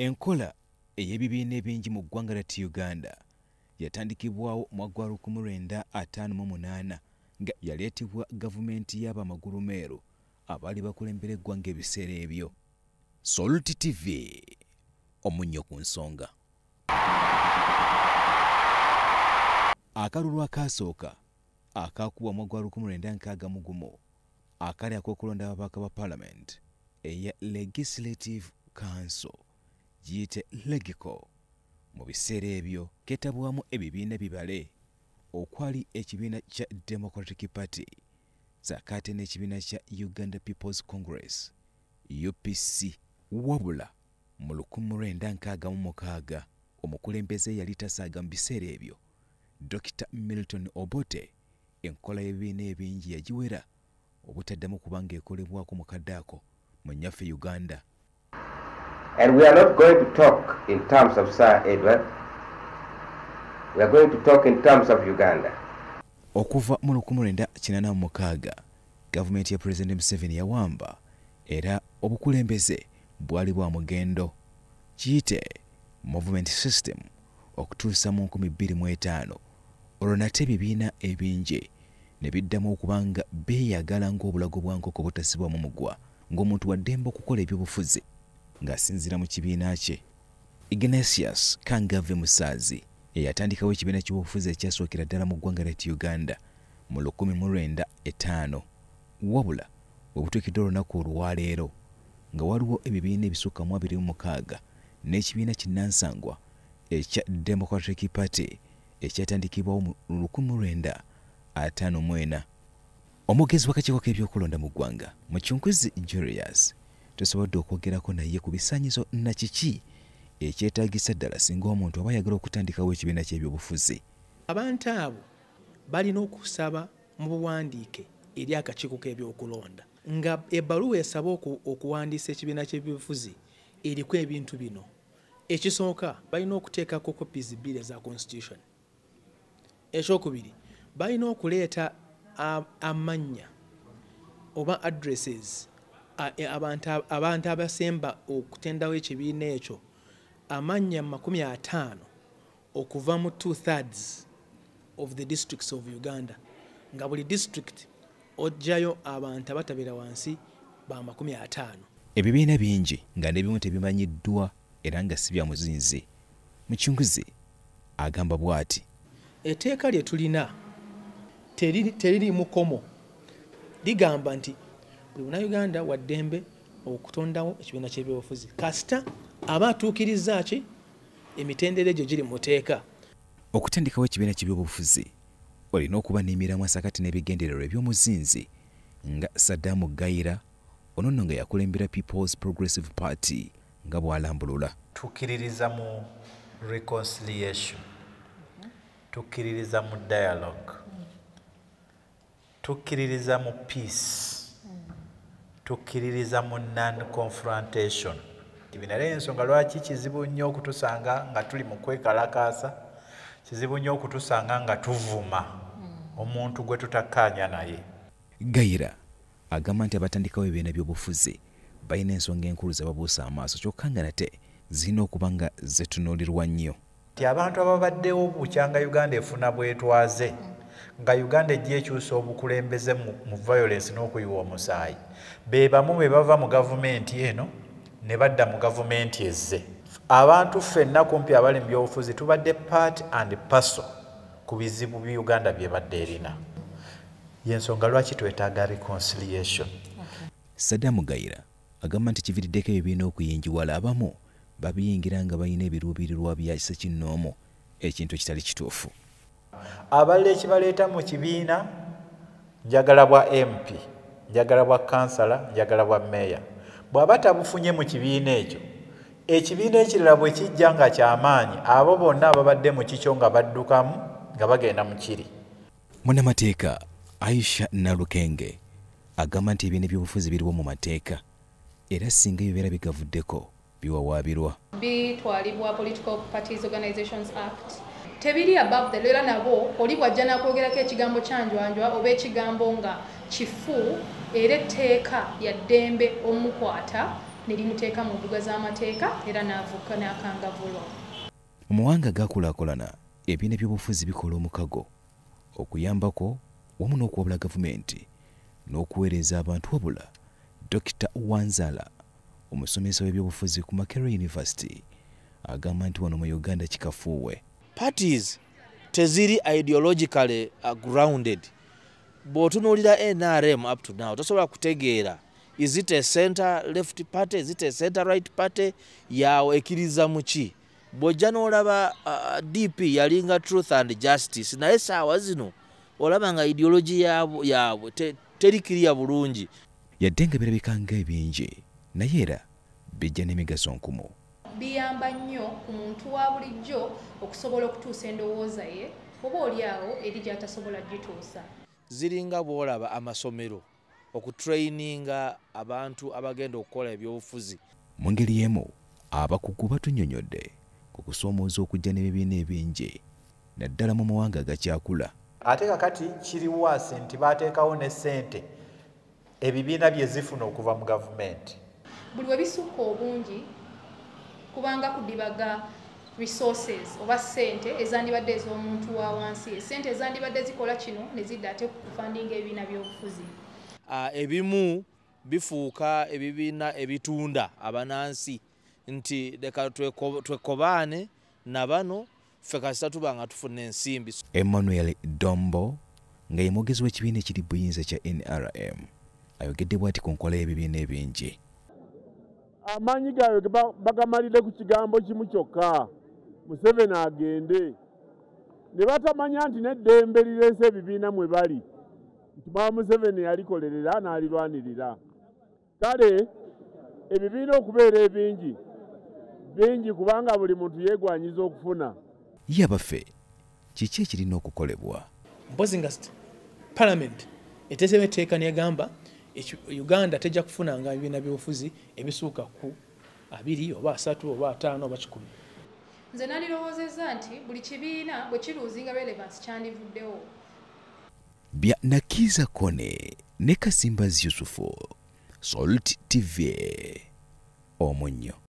Enkola ey'ebibiina ebingi mu ggwanga lyattu Uganda yatandikibwawo mu 1958 nga yaleetebwa gavumenti y'abamagulu meeru abaali bakulembera eggwanga ebiseera ebyo. Salt TV, omunnyo ku nsonga. Akalulu akaasooka akaakubwa mu 1961 akali ak'okulonda ababaka ba Parliament eya Legislative Council giyite Legico. Mu biseera ebyo keetabwamu ebibiina bibale okwali ekibiina kya Democratic Party ssaakaate n'ekibiina kya Uganda People's Congress UPC. Wabula mu 1966 omukulembeze yali tasaaga mu biseera ebyo Dr. Milton Obote enkola y'ebibiina ebingi yagiwera obutaddamu kubanga ekolebwako mukadde ako mu nnyaffe Uganda. And we are not going to talk in terms of Sir Edward. We are going to talk in terms of Uganda. Okuva mu 1986 gavumenti ya President Museveni yawamba era obukulembeze bwali bwa mugendo kiyite movement system okutuusa mu 2005 olwo nate ebibiina ebingi ne biddamu okubanga beeyagala ng'obulago bwa nkoko butasibwamu mugwa ng'omuntu wa ddembe okukola ebyobufuzi ng'asinziira mu kibiina kye. Ignatius Kangave Musaazi yatandikawo ekibiina ky'obufuzi ekyasookera ddala mu ggwanga lyattu Uganda mu 1905 wabula bwe butuukidde olunaku olwaleero nga waliwo ebibiina ebisukka mu 26 n'ekibiina kinnansangwa ekya Democratic Party ekyatandikibwawo mu 1954. Omwogezi w'akakiiko k'ebyokulonda mu ggwanga Mucunkuzi Julius tusobodde okwogerako naye ku bisaanyizo na kiki ekyetaagisa ddala singa omuntu aba ayagala okutandikawo ekibiina ky'ebyobufuzi. Abantu abo balina okusaba mu buwandiike eri akakiiko k'ebyokulonda nga ebbaluwa esaba okuwandiisa ekibiina ky'ebyobufuzi eriko ebintu bino. Ekisooka balina okuteekako copies bbiri eza constitution. Ekyokubiri balina okuleeta amannya oba addresses abantu abasemba okutendawo ekibiina ekyo amannya 50 okuva mu 2/3 of the districts of Uganda nga buli district ojjayo abantu abatabera wansi ba 50. Ebibiina bingi nga n'ebimu tebimanyiddwa era nga si bya muzinzi. Mucunguzi agamba bw'ati. Etteeka lye tulina teriri mukomo ligamba nti buli Munnayuganda wa ddembe okutondawo ekibiina ky'ebyobufuzi kasita aba atuukiriza ki emitendera egyo giri mu tteeka. Okutandikawo ekibiina ky'ebyobufuzi olina okuba n'emiramwa sakati n'ebigendererwa eby'omuzinzi nga Saddam Gaira ono nno nga yakulembera People's Progressive Party nga bw'alambulula. Tukkiririza mu reconciliation, tukkiririza mu dialogue, tukkiririza mu peace, tukkiririza mu non-confrontation. Ibinale ensonga lwaki kizibu nnyo okutusanga nga tuli mu kwekalakaasa, kizibu nnyo okutusanga nga tuvuma omuntu gwe tutakkaanya naye. Gaira agamba nti abatandikawo ebibiina by'obufuzi balina ensonga enkulu ze babuusa amaaso kyokka nga nate zirina okuba nga zetunuulirwa nnyo. Nti abantu ababaddewo bukyanga Uganda efuna bwetwaze nga Uganda ejja ekyusa obukulembeze mu violence n'okuyiwa omusaayi be bamu be bava mu gavumenti eno ne badda mu gavumenti ezze. Abantu ffenna kumpi abali mu byobufuzi tubadde part and parcel ku bizibu bi Uganda bye badde erina. Yensonga lwaki twetaaga reconciliation. Saddam Gaira agamba nti kiviiriddeko ebibiina okuyingiwala abamu babiyingira nga balina ebiruubirirwa bya ssekinnoomo ekintu ekitali kituufu. Abalala ekibaleeta mu kibiina njagala bwa MP, njagala bwa kansala, njagala bwa meya. Bw'aba tabufunye mu kibiina ekyo, ekibiina ekirala bwe kijja nga ky'amaanyi abo bonna ababadde mu kikyo nga baddukamu nga bagenda mu kiri. Munnamateeka Aisha Nalukenge agamba nti ebibiina by'obufuzi biriwo mu mateeka era singa bibeera bigavuddeko biwawaabirwa. Bitwalibwa Political Parties Organizations Act. Tebiri above the law era nabo oli bwajja nakwogerako ekigambo kyanjwanjwa oba ekigambo nga kifu era etteeka ya ddembe omukwata ne limuteeka mu mbuga z'amateeka era n'avuka n'akangavulwa. Mu mawanga gakulaakulana ebibiina by'obufuzi bikola omukago okuyambako wamu n'okuwabula gavumenti n'okuweereza abantu wabula Dr. Wanzala omusomesa w'ebyobufuzi ku Makerere University agamba nti wano mu Uganda kikafuuwe. Parties teziri ideologically grounded. Bw'otunuulira NRM up to now tosobola kutegeera is it a center left party, is it a center right party, yawe ekkiriza mu ki. Bw'ojja n'olaba DP yalinga Truth and Justice naye saawa zino olaba nga ideology yaabwe terikiriya bulungi. Yadde nga birabika ng'ebingi naye era bijja n'emigaso nkumu. Biyamba nnyo ku muntu wa bulijjo okusobola okutuusa endowooza ye oba oliawo eri gy'atasobola gituusa. Ziringa bw'olaba amasomero okutraininga abantu abagenda okukola ebyobufuzi. Mu ngeri y'emu abakugu batunnyonnyodde ku kusoomooza okujja n'ebibiina ebingi naddala mu mawanga agakyakula. Ate kakati kiri waasi nti baateekawo ne ssente ebibiina bye zifuna okuva mu gavumenti. Buli we bisukka obungi kubanga kudibaga resources oba ssente ezandibadde ez'omuntu wa wansi, ssente ezandibadde zikola kino ne zidda ate ku kufandinga ebibiina by'obufuzi. Ebimu bifuuka ebibiina ebitunda abanansi nti leka twekobaane na bano ffe kasita tuba nga tufuna ensimbi. Emmanuel Dombo nga ye mwogezi w'ekibiina ekiri buyinza kya NRM ayogedde bw'ati ku nkola y'ebibiina ebingi. Amaanyi gaabwe bagamalire ku kigambo kimu kyokka, Museveni agende. Ne batamanya nti n'eddembe lireese ebibiina mwe bali nti Maama Museveni yalikolerera n'alirwanirira. Kale ebibiina okubeera ebingi bingi kubanga buli muntu yeegwanyiza okufuna. Ye abaffe kiki ekirina okukolebwa? Mpozi nga Parliament etezeewo etteeka n'egamba Uganda tejja kufunanga ebibiina by'obufuzi ebisuuka ku 2 oba 3 oba 5 oba 10. Nze nalirowoozezza nti buli kibiina bwe kiruuzinga relevance kyandivuddewo. Bya Nakiza Kone ne Kasimba Yusufu, Salt TV, Omunnyo.